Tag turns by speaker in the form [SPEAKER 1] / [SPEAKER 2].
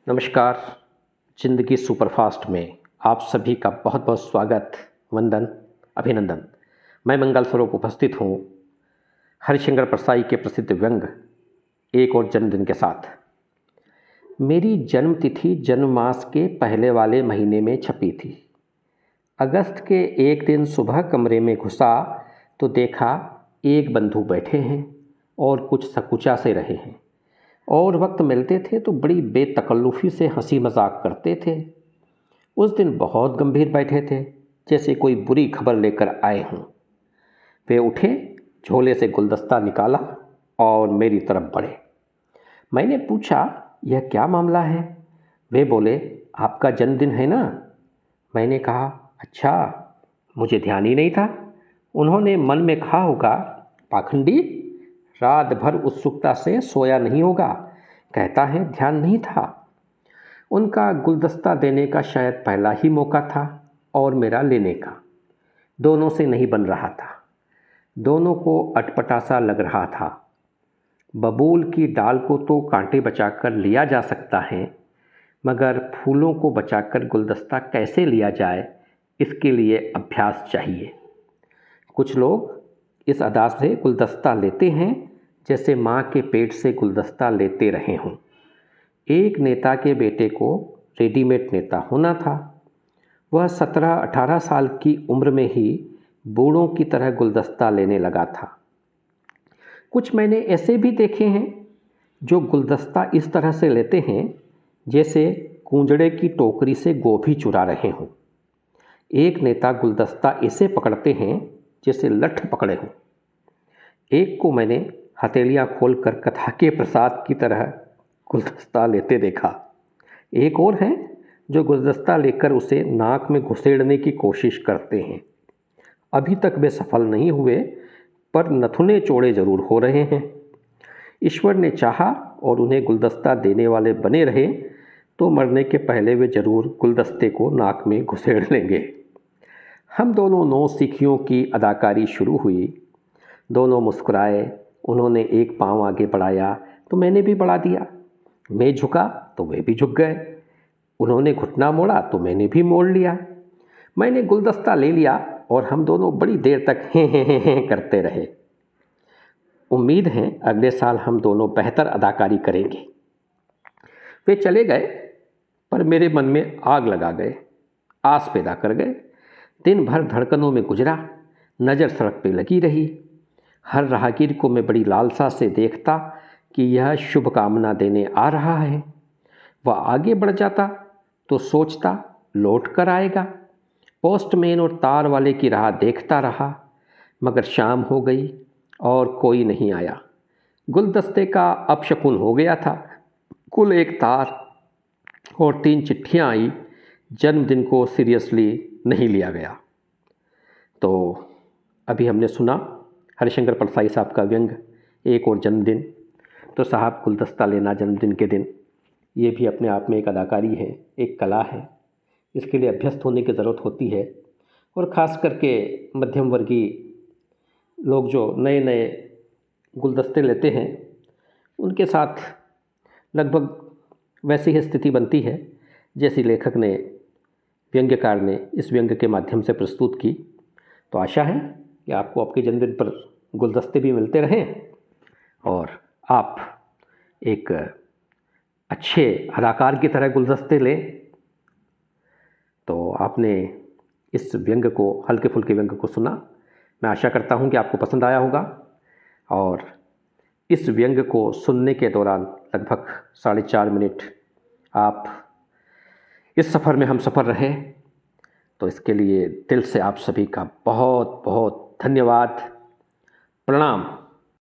[SPEAKER 1] नमस्कार। ज़िंदगी सुपरफास्ट में आप सभी का बहुत बहुत स्वागत, वंदन, अभिनंदन। मैं मंगल स्वरूप उपस्थित हूँ हरिशंकर परसाई के प्रसिद्ध व्यंग एक और जन्मदिन के साथ। मेरी जन्मतिथि जन्म मास के पहले वाले महीने में छपी थी। अगस्त के एक दिन सुबह कमरे में घुसा तो देखा एक बंधु बैठे हैं और कुछ सकुचा से रहे हैं और वक्त मिलते थे तो बड़ी बेतकल्लुफ़ी से हंसी मजाक करते थे। उस दिन बहुत गंभीर बैठे थे, जैसे कोई बुरी खबर लेकर आए हों। वे उठे, झोले से गुलदस्ता निकाला और मेरी तरफ बढ़े। मैंने पूछा, यह क्या मामला है? वे बोले, आपका जन्मदिन है ना? मैंने कहा, अच्छा, मुझे ध्यान ही नहीं था। उन्होंने मन में कहा होगा, पाखंडी, रात भर उत्सुकता से सोया नहीं होगा, कहता है ध्यान नहीं था। उनका गुलदस्ता देने का शायद पहला ही मौका था और मेरा लेने का। दोनों से नहीं बन रहा था, दोनों को अटपटा सा लग रहा था। बबूल की डाल को तो कांटे बचाकर लिया जा सकता है, मगर फूलों को बचाकर गुलदस्ता कैसे लिया जाए, इसके लिए अभ्यास चाहिए। कुछ लोग इस अदा से गुलदस्ता लेते हैं जैसे माँ के पेट से गुलदस्ता लेते रहे हों। एक नेता के बेटे को रेडीमेड नेता होना था। वह 17-18 साल की उम्र में ही बूढ़ों की तरह गुलदस्ता लेने लगा था। कुछ मैंने ऐसे भी देखे हैं जो गुलदस्ता इस तरह से लेते हैं जैसे कूंजड़े की टोकरी से गोभी चुरा रहे हों। एक नेता गुलदस्ता ऐसे पकड़ते हैं जैसे लठ पकड़े हों। एक को मैंने हथेलियाँ खोलकर कथा के प्रसाद की तरह गुलदस्ता लेते देखा। एक और हैं जो गुलदस्ता लेकर उसे नाक में घुसेड़ने की कोशिश करते हैं। अभी तक वे सफल नहीं हुए, पर नथुने चौड़े जरूर हो रहे हैं। ईश्वर ने चाहा और उन्हें गुलदस्ता देने वाले बने रहे तो मरने के पहले वे जरूर गुलदस्ते को नाक में घुसेड़ लेंगे। हम दोनों नौसिखियों की अदाकारी शुरू हुई। दोनों मुस्कुराए। उन्होंने एक पाँव आगे बढ़ाया तो मैंने भी बढ़ा दिया। मैं झुका तो वे भी झुक गए। उन्होंने घुटना मोड़ा तो मैंने भी मोड़ लिया। मैंने गुलदस्ता ले लिया और हम दोनों बड़ी देर तक हैं करते रहे। उम्मीद है अगले साल हम दोनों बेहतर अदाकारी करेंगे। वे चले गए, पर मेरे मन में आग लगा गए, आस पैदा कर गए। दिन भर धड़कनों में गुजरा, नज़र सड़क पे लगी रही। हर राहगीर को मैं बड़ी लालसा से देखता कि यह शुभकामना देने आ रहा है। वह आगे बढ़ जाता तो सोचता लौट कर आएगा। पोस्टमैन और तार वाले की राह देखता रहा, मगर शाम हो गई और कोई नहीं आया। गुलदस्ते का अपशकुन हो गया था। कुल एक तार और 3 चिट्ठियाँ आई। जन्मदिन को सीरियसली नहीं लिया गया। तो अभी हमने सुना हरिशंकर परसाई साहब का व्यंग एक और जन्मदिन। तो साहब, गुलदस्ता लेना जन्मदिन के दिन, ये भी अपने आप में एक अदाकारी है, एक कला है। इसके लिए अभ्यस्त होने की ज़रूरत होती है। और ख़ास करके मध्यम वर्गीय लोग जो नए नए गुलदस्ते लेते हैं, उनके साथ लगभग वैसी ही स्थिति बनती है जैसी लेखक ने, व्यंग्यकार ने इस व्यंग के माध्यम से प्रस्तुत की। तो आशा है कि आपको आपके जन्मदिन पर गुलदस्ते भी मिलते रहें और आप एक अच्छे अदाकार की तरह गुलदस्ते लें। तो आपने इस व्यंग को, हल्के फुल्के व्यंग को सुना। मैं आशा करता हूं कि आपको पसंद आया होगा। और इस व्यंग को सुनने के दौरान लगभग 4.5 मिनट आप इस सफ़र में हम सफ़र रहे, तो इसके लिए दिल से आप सभी का बहुत बहुत धन्यवाद। प्रणाम।